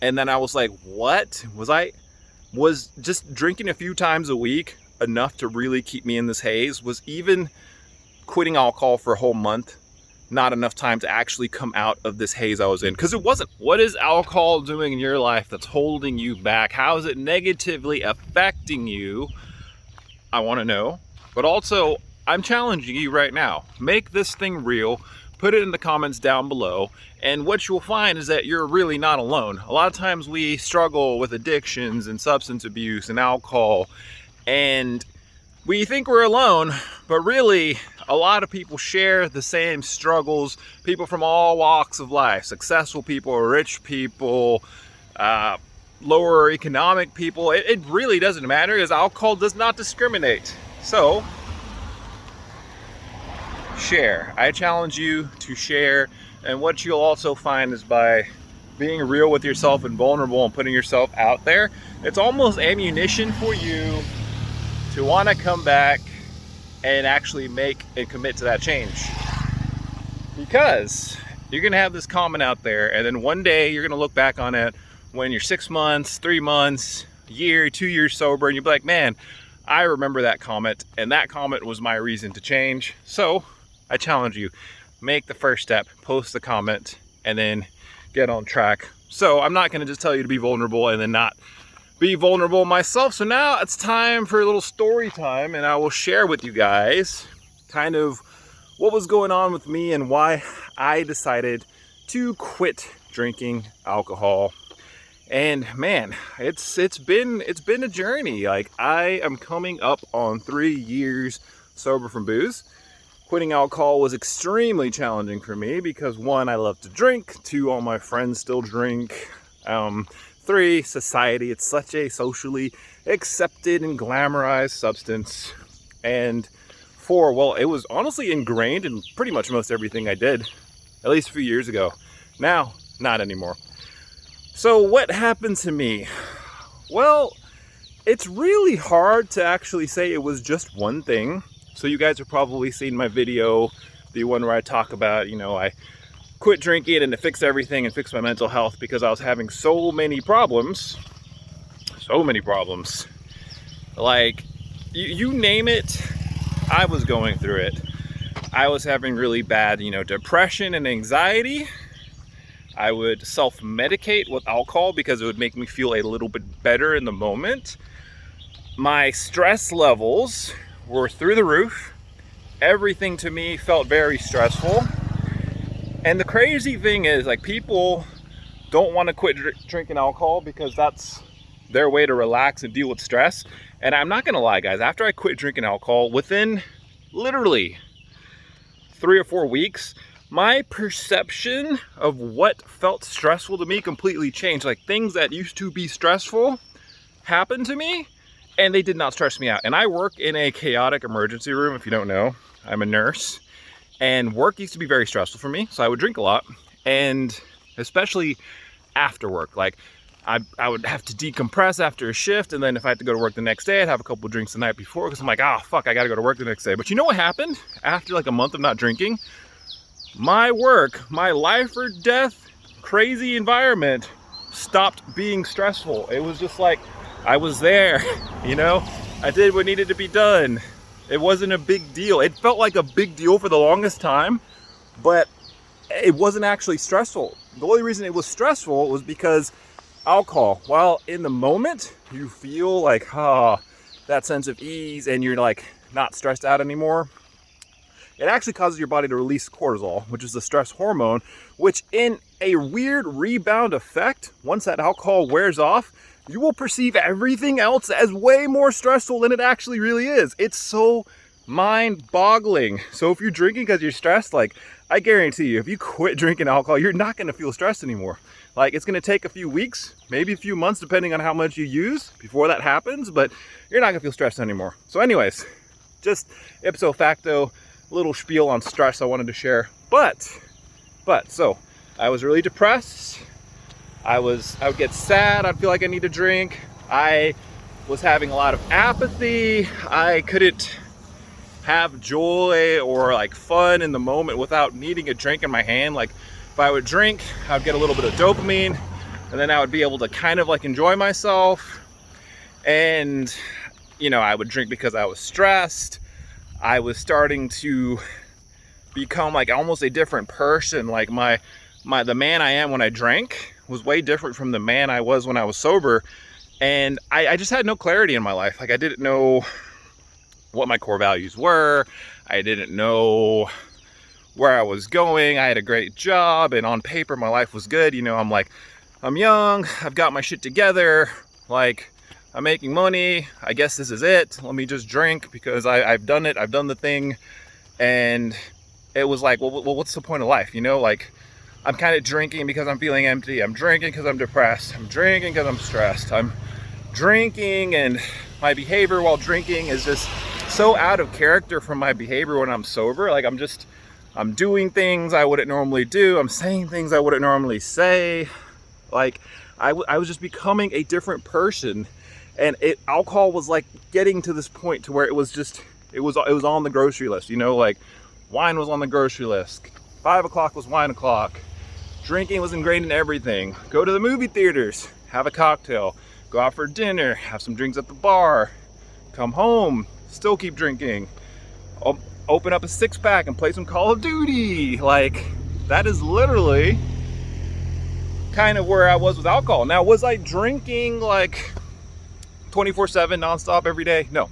And then I was like, what? Was just drinking a few times a week enough to really keep me in this haze? Was even quitting alcohol for a whole month not enough time to actually come out of this haze I was in? Because it wasn't. What is alcohol doing in your life that's holding you back? How is it negatively affecting you? I want to know. But also, I'm challenging you right now. Make this thing real. Put it in the comments down below. And what you'll find is that you're really not alone. A lot of times we struggle with addictions and substance abuse and alcohol, and we think we're alone, but really a lot of people share the same struggles. People from all walks of life, successful people, rich people, lower economic people. It really doesn't matter, because alcohol does not discriminate. So share. I challenge you to share. And what you'll also find is by being real with yourself and vulnerable and putting yourself out there, it's almost ammunition for you to want to come back and actually make and commit to that change. Because you're going to have this comment out there, and then one day you're going to look back on it when you're 6 months, 3 months, a year, 2 years sober, and you'll be like, man, I remember that comment, and that comment was my reason to change. So I challenge you, make the first step, post the comment, and then get on track. So I'm not going to just tell you to be vulnerable and then not be vulnerable myself. So now it's time for a little story time, and I will share with you guys kind of what was going on with me and why I decided to quit drinking alcohol. And man, it's been a journey. Like, I am coming up on 3 years sober from booze. Quitting alcohol was extremely challenging for me because 1, I love to drink. 2, all my friends still drink. 3, society. It's such a socially accepted and glamorized substance. And 4, well, it was honestly ingrained in pretty much most everything I did, at least a few years ago. Now, not anymore. So what happened to me? Well, it's really hard to actually say it was just one thing. So you guys have probably seen my video, the one where I talk about, I quit drinking and to fix everything and fix my mental health because I was having so many problems. Like, you name it, I was going through it. I was having really bad, depression and anxiety. I would self-medicate with alcohol because it would make me feel a little bit better in the moment. My stress levels were through the roof. Everything to me felt very stressful. And the crazy thing is, like, people don't want to quit drinking alcohol because that's their way to relax and deal with stress. And I'm not gonna lie, guys, after I quit drinking alcohol, within literally 3 or 4 weeks, my perception of what felt stressful to me completely changed. Like, things that used to be stressful happened to me, and they did not stress me out. And I work in a chaotic emergency room. If you don't know, I'm a nurse, and work used to be very stressful for me. So I would drink a lot, and especially after work. Like, I would have to decompress after a shift, and then if I had to go to work the next day, I'd have a couple drinks the night before because I'm like, fuck, I gotta go to work the next day. But you know what happened? After like a month of not drinking, my work, my life or death crazy environment stopped being stressful. It was just like, I was there, I did what needed to be done. It wasn't a big deal. It felt like a big deal for the longest time, but it wasn't actually stressful. The only reason it was stressful was because alcohol, while in the moment you feel like, that sense of ease and you're like not stressed out anymore, it actually causes your body to release cortisol, which is the stress hormone, which in a weird rebound effect, once that alcohol wears off, you will perceive everything else as way more stressful than it actually really is. It's so mind-boggling. So if you're drinking because you're stressed, like, I guarantee you, if you quit drinking alcohol, you're not going to feel stressed anymore. Like, it's going to take a few weeks, maybe a few months, depending on how much you use before that happens, but you're not going to feel stressed anymore. So anyways, just ipso facto, little spiel on stress I wanted to share. But so I was really depressed. I would get sad. I'd feel like I need to drink. I was having a lot of apathy. I couldn't have joy or like fun in the moment without needing a drink in my hand. Like, if I would drink, I would get a little bit of dopamine. and then I would be able to kind of like enjoy myself. And you know, I would drink because I was stressed. I was starting to become like almost a different person. Like the man I am when I drank was way different from the man I was when I was sober. And I just had no clarity in my life. Like I didn't know what my core values were. I didn't know where I was going. I had a great job, and on paper my life was good. You know, I'm young, I've got my shit together, like I'm making money. I guess this is it. Let me just drink because I've done it. I've done the thing. And it was like, well, what's the point of life? You know, like I'm kind of drinking because I'm feeling empty. I'm drinking because I'm depressed. I'm drinking because I'm stressed. I'm drinking, and my behavior while drinking is just so out of character from my behavior when I'm sober. Like I'm doing things I wouldn't normally do. I'm saying things I wouldn't normally say. Like I was just becoming a different person. And alcohol was like getting to this point to where it was on the grocery list. You know, like wine was on the grocery list. 5 o'clock was wine o'clock. Drinking was ingrained in everything. Go to the movie theaters, have a cocktail. Go out for dinner, have some drinks at the bar. Come home, still keep drinking. Open up a 6-pack and play some Call of Duty. Like, that is literally kind of where I was with alcohol. Now, was I drinking like 24/7 nonstop every day? No,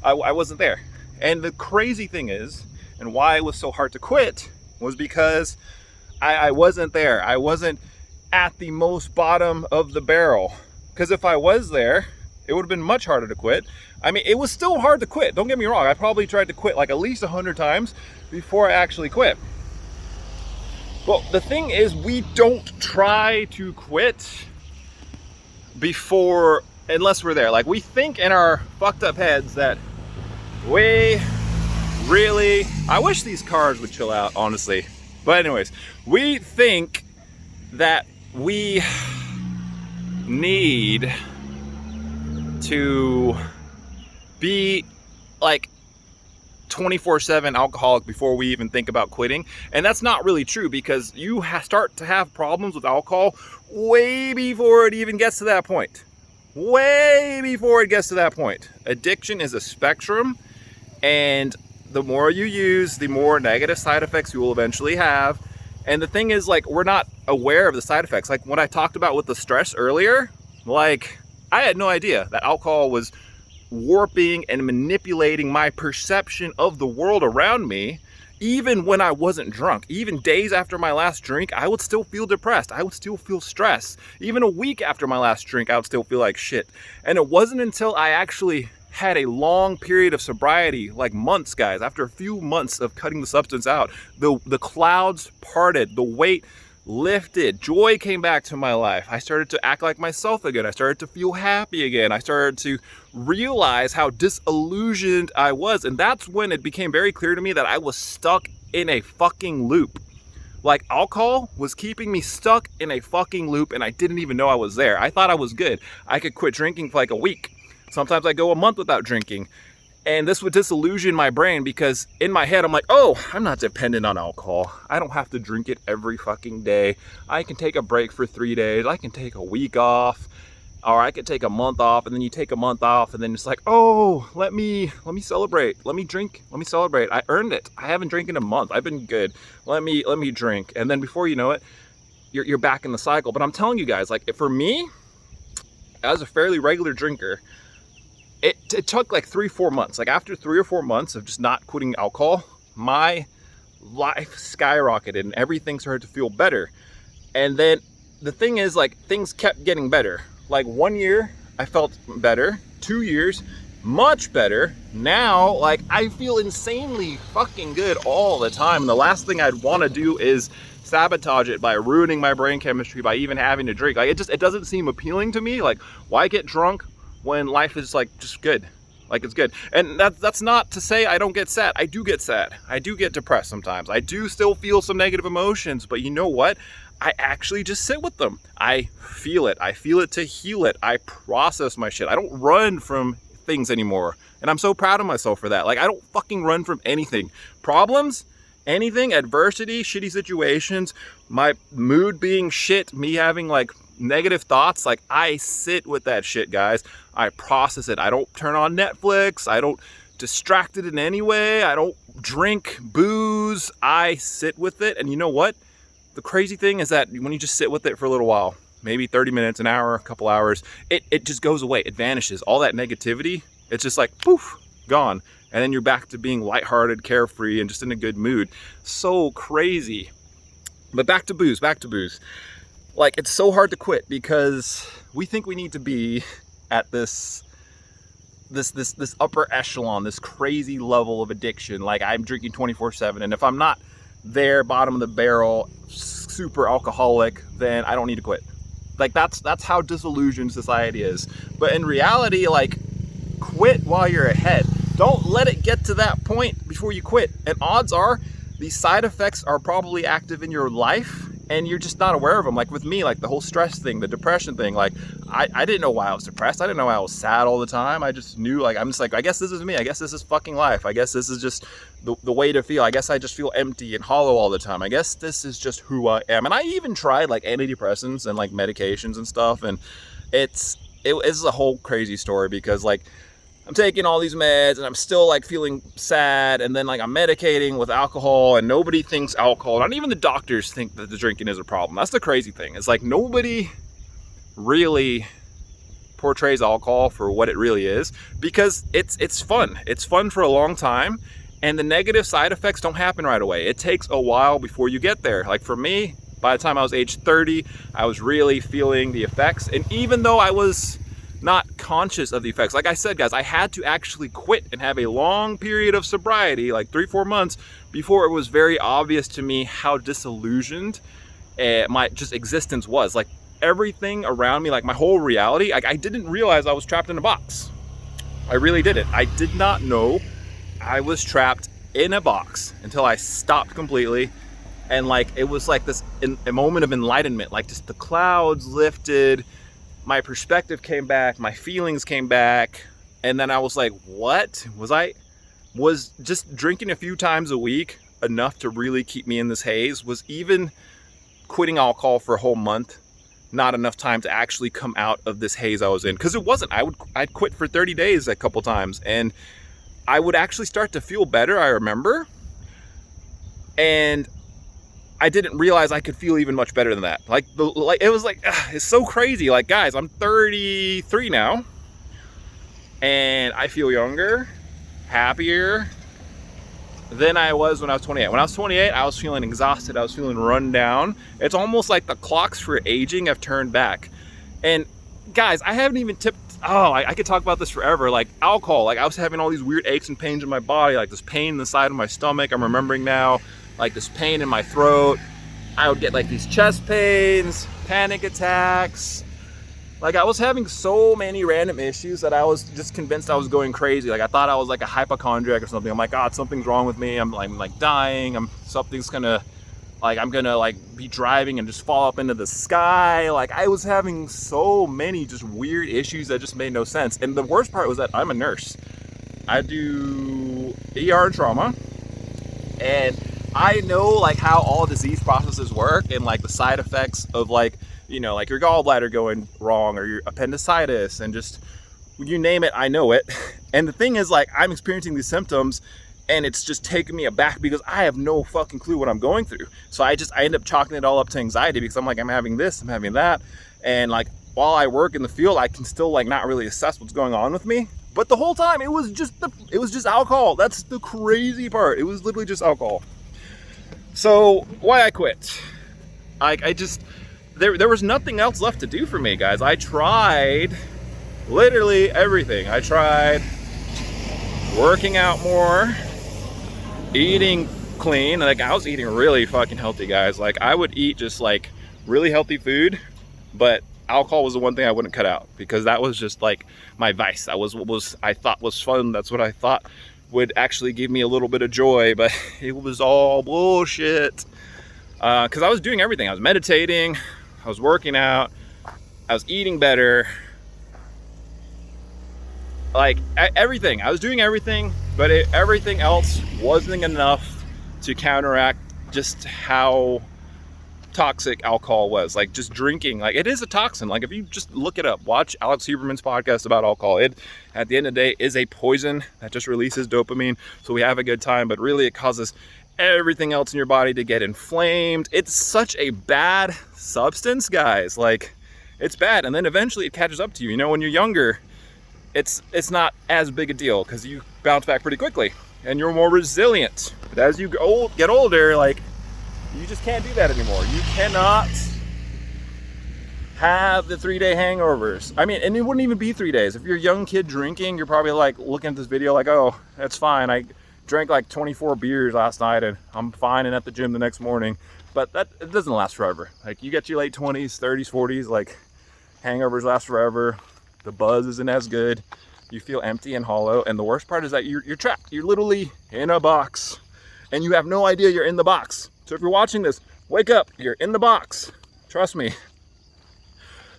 I wasn't there. And the crazy thing is, and why it was so hard to quit, was because I wasn't there. I wasn't at the most bottom of the barrel. Because if I was there, it would have been much harder to quit. I mean, it was still hard to quit. Don't get me wrong. I probably tried to quit like at least 100 times before I actually quit. But the thing is, we don't try to quit before, unless we're there. Like, we think in our fucked up heads that we really, I wish these cars would chill out, honestly. But anyways, we think that we need to be like 24/7 alcoholic before we even think about quitting. And that's not really true, because you start to have problems with alcohol way before it even gets to that point. Way before it gets to that point. Addiction is a spectrum, and the more you use, the more negative side effects you will eventually have. And the thing is, like, we're not aware of the side effects. Like what I talked about with the stress earlier, like I had no idea that alcohol was warping and manipulating my perception of the world around me. Even when I wasn't drunk, even days after my last drink, I would still feel depressed. I would still feel stressed. Even a week after my last drink, I would still feel like shit. And it wasn't until I actually had a long period of sobriety, like months, guys, after a few months of cutting the substance out, the clouds parted, the weight lifted, joy came back to my life. I started to act like myself again. I started to feel happy again. I started to realize how disillusioned I was. And that's when it became very clear to me that I was stuck in a fucking loop. Like, alcohol was keeping me stuck in a fucking loop, and I didn't even know I was there. I thought I was good. I could quit drinking for like a week. Sometimes I go a month without drinking. And this would disillusion my brain, because in my head, I'm like, oh, I'm not dependent on alcohol. I don't have to drink it every fucking day. I can take a break for 3 days. I can take a week off, or I could take a month off. And then you take a month off, and then it's like, oh, let me celebrate. Let me drink. Let me celebrate. I earned it. I haven't drank in a month. I've been good. Let me drink. And then before you know it, you're back in the cycle. But I'm telling you guys, like, for me, as a fairly regular drinker, it took like 3-4 months. Like, after 3 or 4 months of just not quitting alcohol, my life skyrocketed and everything started to feel better. And then the thing is, like, things kept getting better. Like, 1 year I felt better, 2 years much better. Now, like, I feel insanely fucking good all the time. And the last thing I'd want to do is sabotage it by ruining my brain chemistry by even having to drink. Like, it doesn't seem appealing to me. Like, why get drunk when life is like just good? Like, it's good. And that's not to say I don't get sad. I do get sad. I do get depressed sometimes. I do still feel some negative emotions, but you know what? I actually just sit with them. I feel it. I feel it to heal it. I process my shit. I don't run from things anymore. And I'm so proud of myself for that. Like, I don't fucking run from anything. Problems? anything, adversity, shitty situations, my mood being shit, me having like negative thoughts, like I sit with that shit, guys. I process it. I don't turn on Netflix. I don't distract it in any way. I don't drink booze. I sit with it. And you know what? The crazy thing is that when you just sit with it for a little while, maybe 30 minutes, an hour, a couple hours, it just goes away. It vanishes. All that negativity, it's just like poof, gone. And then you're back to being lighthearted, carefree, and just in a good mood. So crazy. But back to booze. Like, it's so hard to quit because we think we need to be at this upper echelon, this crazy level of addiction. Like, I'm drinking 24/7, and if I'm not there, bottom of the barrel, super alcoholic, then I don't need to quit. Like, that's how disillusioned society is. But in reality, like, quit while you're ahead. Don't let it get to that point before you quit. And odds are these side effects are probably active in your life and you're just not aware of them. Like with me, like the whole stress thing, the depression thing, like I didn't know why I was depressed. I didn't know why I was sad all the time. I just knew, like, I'm just like, I guess this is me. I guess this is fucking life. I guess this is just the way to feel. I guess I just feel empty and hollow all the time. I guess this is just who I am. And I even tried like antidepressants and like medications and stuff. And it's a whole crazy story because like I'm taking all these meds and I'm still like feeling sad, and then like I'm medicating with alcohol and nobody thinks alcohol, not even the doctors think that the drinking is a problem. That's the crazy thing. It's like nobody really portrays alcohol for what it really is because it's fun. It's fun for a long time and the negative side effects don't happen right away. It takes a while before you get there. Like for me, by the time I was age 30, I was really feeling the effects, and even though I was not conscious of the effects. Like I said, guys, I had to actually quit and have a long period of sobriety, like 3-4 months, before it was very obvious to me how disillusioned my just existence was. Like everything around me, like my whole reality, like I didn't realize I was trapped in a box. I really didn't. I did not know I was trapped in a box until I stopped completely. And like, it was like this, a moment of enlightenment, like just the clouds lifted, my perspective came back, my feelings came back, and then I was like, what? Was just drinking a few times a week enough to really keep me in this haze? Was even quitting alcohol for a whole month not enough time to actually come out of this haze I was in? Because it wasn't. I'd quit for 30 days a couple times, and I would actually start to feel better, I remember. And I didn't realize I could feel even much better than that. Like it was like, it's so crazy. Like, guys, I'm 33 now and I feel younger, happier than I was when I was 28. When I was 28, I was feeling exhausted. I was feeling run down. It's almost like the clocks for aging have turned back. And guys, I haven't even I could talk about this forever. Like alcohol, like I was having all these weird aches and pains in my body, like this pain in the side of my stomach. I'm remembering now, like this pain in my throat. I would get like these chest pains, panic attacks. Like I was having so many random issues that I was just convinced I was going crazy. Like I thought I was like a hypochondriac or something. I'm like, God, something's wrong with me. I'm like dying. I'm gonna be driving and just fall up into the sky. Like I was having so many just weird issues that just made no sense. And the worst part was that I'm a nurse. I do ER trauma, and I know like how all disease processes work and like the side effects of like, you know, like your gallbladder going wrong or your appendicitis and just, you name it, I know it. And the thing is, like, I'm experiencing these symptoms and it's just taking me aback because I have no fucking clue what I'm going through. So I end up chalking it all up to anxiety because I'm like, I'm having this, I'm having that. And like, while I work in the field, I can still like not really assess what's going on with me. But the whole time it was just alcohol. That's the crazy part. It was literally just alcohol. So why I quit? There was nothing else left to do for me, guys. I tried literally everything. I tried working out more, eating clean. Like I was eating really fucking healthy, guys. Like I would eat just like really healthy food, but alcohol was the one thing I wouldn't cut out because that was just like my vice. That was what I thought was fun. That's what I thought would actually give me a little bit of joy, but it was all bullshit. Because I was doing everything. I was meditating, I was working out, I was eating better, like everything. I was doing everything, but everything else wasn't enough to counteract just how toxic alcohol was. Like, just drinking, like, it is a toxin. Like, if you just look it up, watch Alex Huberman's podcast about alcohol, it at the end of the day is a poison that just releases dopamine so we have a good time, but really it causes everything else in your body to get inflamed. It's such a bad substance, guys. Like, it's bad, and then eventually it catches up to you. You know, when you're younger, it's not as big a deal because you bounce back pretty quickly and you're more resilient. But as you get older, like, you just can't do that anymore. You cannot have the 3-day hangovers. I mean, and it wouldn't even be 3 days. If you're a young kid drinking, you're probably like looking at this video like, oh, that's fine. I drank like 24 beers last night and I'm fine and at the gym the next morning. But it doesn't last forever. Like, you get to your late 20s, 30s, 40s, like, hangovers last forever. The buzz isn't as good. You feel empty and hollow. And the worst part is that you're trapped. You're literally in a box and you have no idea you're in the box. So if you're watching this, wake up, you're in the box. Trust me.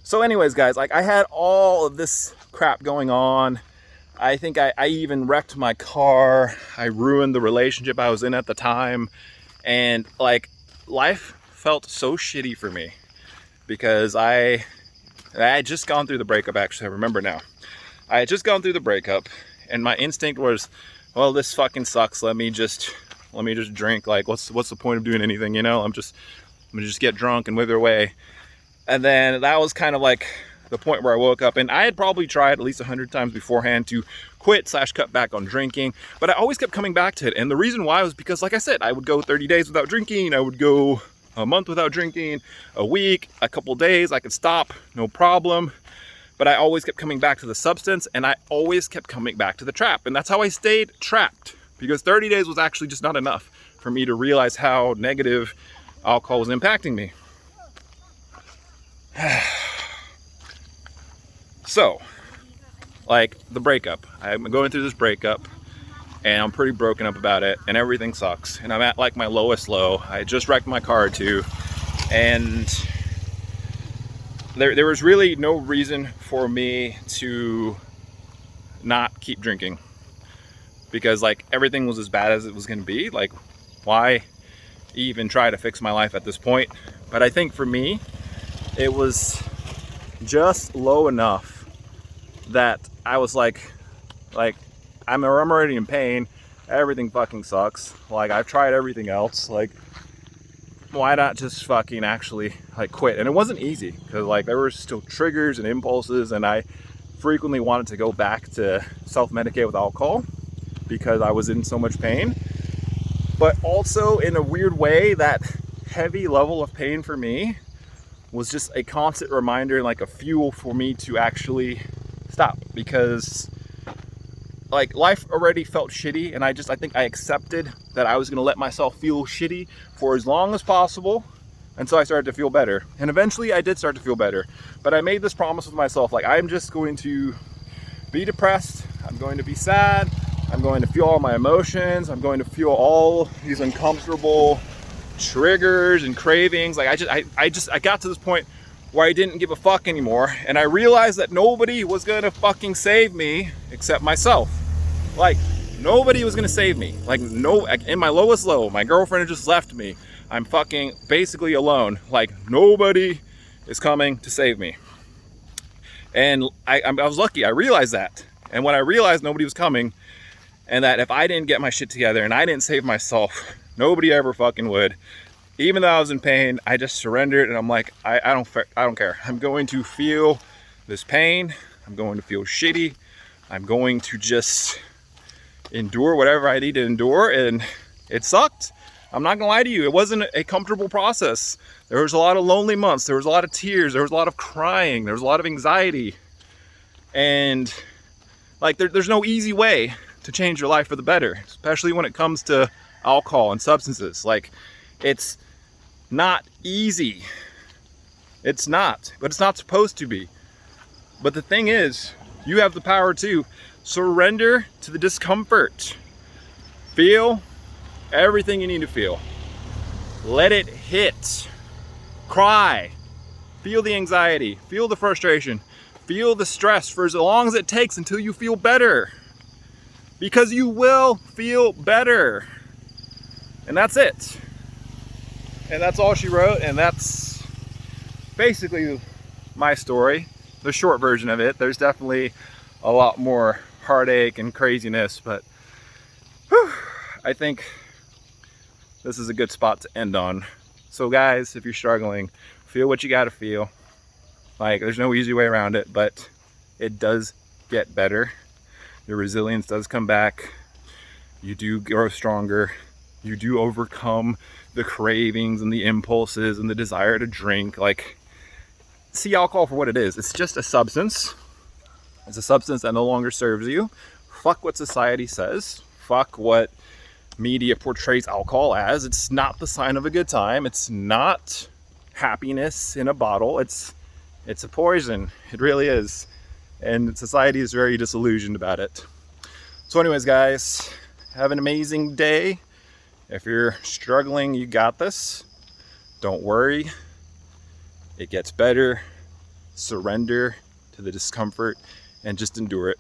So anyways, guys, like, I had all of this crap going on. I think I even wrecked my car. I ruined the relationship I was in at the time. And like, life felt so shitty for me because I had just gone through the breakup. Actually, I remember now. I had just gone through the breakup and my instinct was, well, this fucking sucks. Let me just drink. Like, what's the point of doing anything, you know? I'm gonna just get drunk and wither away. And then that was kind of like the point where I woke up, and I had probably tried at least 100 times beforehand to quit/cut back on drinking, but I always kept coming back to it. And the reason why was because, like I said, I would go 30 days without drinking, I would go a month without drinking, a week, a couple days, I could stop, no problem. But I always kept coming back to the substance, and I always kept coming back to the trap. And that's how I stayed trapped, because 30 days was actually just not enough for me to realize how negative alcohol was impacting me. So, like, the breakup. I'm going through this breakup, and I'm pretty broken up about it, and everything sucks. And I'm at, like, my lowest low. I just wrecked my car, too. And there was really no reason for me to not keep drinking. Because, like, everything was as bad as it was going to be. Like, why even try to fix my life at this point? But I think for me, it was just low enough that I was like I'm already in pain. Everything fucking sucks. Like, I've tried everything else. Like, why not just fucking actually, like, quit? And it wasn't easy because, like, there were still triggers and impulses, and I frequently wanted to go back to self-medicate with alcohol because I was in so much pain. But also, in a weird way, that heavy level of pain for me was just a constant reminder, like a fuel for me to actually stop, because, like, life already felt shitty, and I think I accepted that I was gonna let myself feel shitty for as long as possible until I started to feel better. And eventually I did start to feel better, but I made this promise with myself, like, I'm just going to be depressed, I'm going to be sad, I'm going to feel all my emotions, I'm going to feel all these uncomfortable triggers and cravings. Like, I got to this point where I didn't give a fuck anymore, and I realized that nobody was gonna fucking save me except myself. Like, nobody was gonna save me. Like, no, in my lowest low, my girlfriend had just left me. I'm fucking basically alone. Like, nobody is coming to save me. And I was lucky. I realized that. And when I realized nobody was coming, and that if I didn't get my shit together and I didn't save myself, nobody ever fucking would. Even though I was in pain, I just surrendered, and I'm like, I don't care. I'm going to feel this pain. I'm going to feel shitty. I'm going to just endure whatever I need to endure. And it sucked. I'm not gonna lie to you. It wasn't a comfortable process. There was a lot of lonely months. There was a lot of tears. There was a lot of crying. There was a lot of anxiety. And, like, there's no easy way to change your life for the better, especially when it comes to alcohol and substances. Like, it's not easy. It's not, but it's not supposed to be. But the thing is, you have the power to surrender to the discomfort. Feel everything you need to feel. Let it hit. Cry. Feel the anxiety. Feel the frustration. Feel the stress for as long as it takes until you feel better. Because you will feel better. And that's it. And that's all she wrote, and that's basically my story, the short version of it. There's definitely a lot more heartache and craziness, but whew, I think this is a good spot to end on. So guys, if you're struggling, feel what you gotta feel. Like, there's no easy way around it, but it does get better. Your resilience does come back. You do grow stronger. You do overcome the cravings and the impulses and the desire to drink. Like, see alcohol for what it is. It's just a substance. It's a substance that no longer serves you. Fuck what society says. Fuck what media portrays alcohol as. It's not the sign of a good time. It's not happiness in a bottle. It's a poison. It really is. And society is very disillusioned about it. So anyways, guys, have an amazing day. If you're struggling, you got this. Don't worry. It gets better. Surrender to the discomfort and just endure it.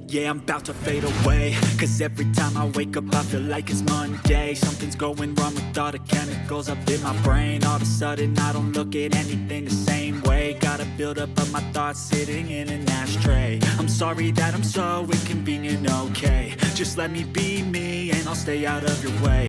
Yeah, I'm about to fade away, cause every time I wake up I feel like it's Monday. Something's going wrong with all the chemicals up in my brain. All of a sudden I don't look at anything the same way. Gotta build up of my thoughts sitting in an ashtray. I'm sorry that I'm so inconvenient, okay. Just let me be me and I'll stay out of your way.